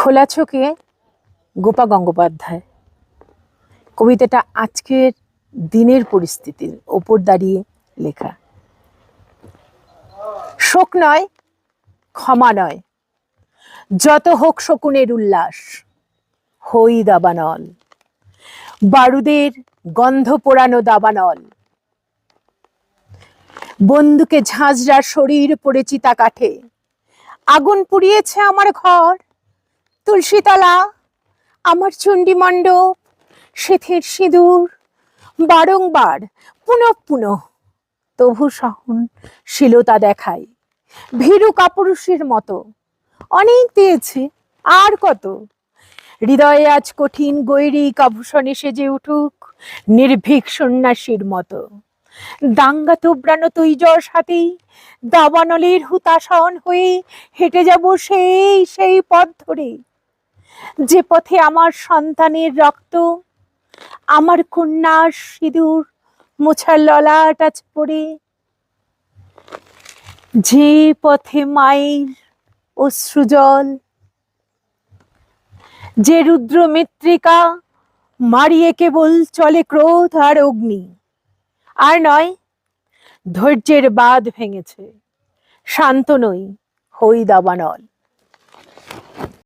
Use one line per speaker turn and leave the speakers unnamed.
খোলা চোখে গোপা গঙ্গোপাধ্যায়। কবিতাটা আজকের দিনের পরিস্থিতির ওপর দাঁড়িয়ে লেখা। শোক নয়, ক্ষমা নয়, যত হোক শকুনের উল্লাস, হই দাবানল, বারুদের গন্ধ পোড়ানো দাবানল। বন্দুকে ঝাঁঝরা শরীর পড়ে চিতা কাঠে, আগুন পুড়িয়েছে আমার ঘর, তুলসীতলা, আমার চণ্ডী মণ্ডপ, সেথের সিঁদুর, বারংবার পুনঃ পুনঃ তবু সহনশীলতা দেখায় ভীরু কাপুরুষের মতো। অনেক দিয়েছে, আর কত? হৃদয়ে আজ কঠিন গৈরিক আভূষণে সেজে উঠুক নির্ভীক সন্ন্যাসীর মতো। দাঙ্গা তোবড়ানো তৈজস হাতেই দাবানলের হুতাশন হয়ে হেঁটে যাব সেই পথ ধরে, যে পথে আমার সন্তানের রক্ত, আমার কন্যার সিঁদুর মোছার ললাট আজ পড়ে, যে পথে মায়ের অশ্রুজল, যে রুদ্র মৃত্তিকা মারিয়ে কেবল চলে ক্রোধ আর অগ্নি। আর নয়, ধৈর্যের বাঁধ ভেঙেছে, শান্ত নই, হই দাবানল।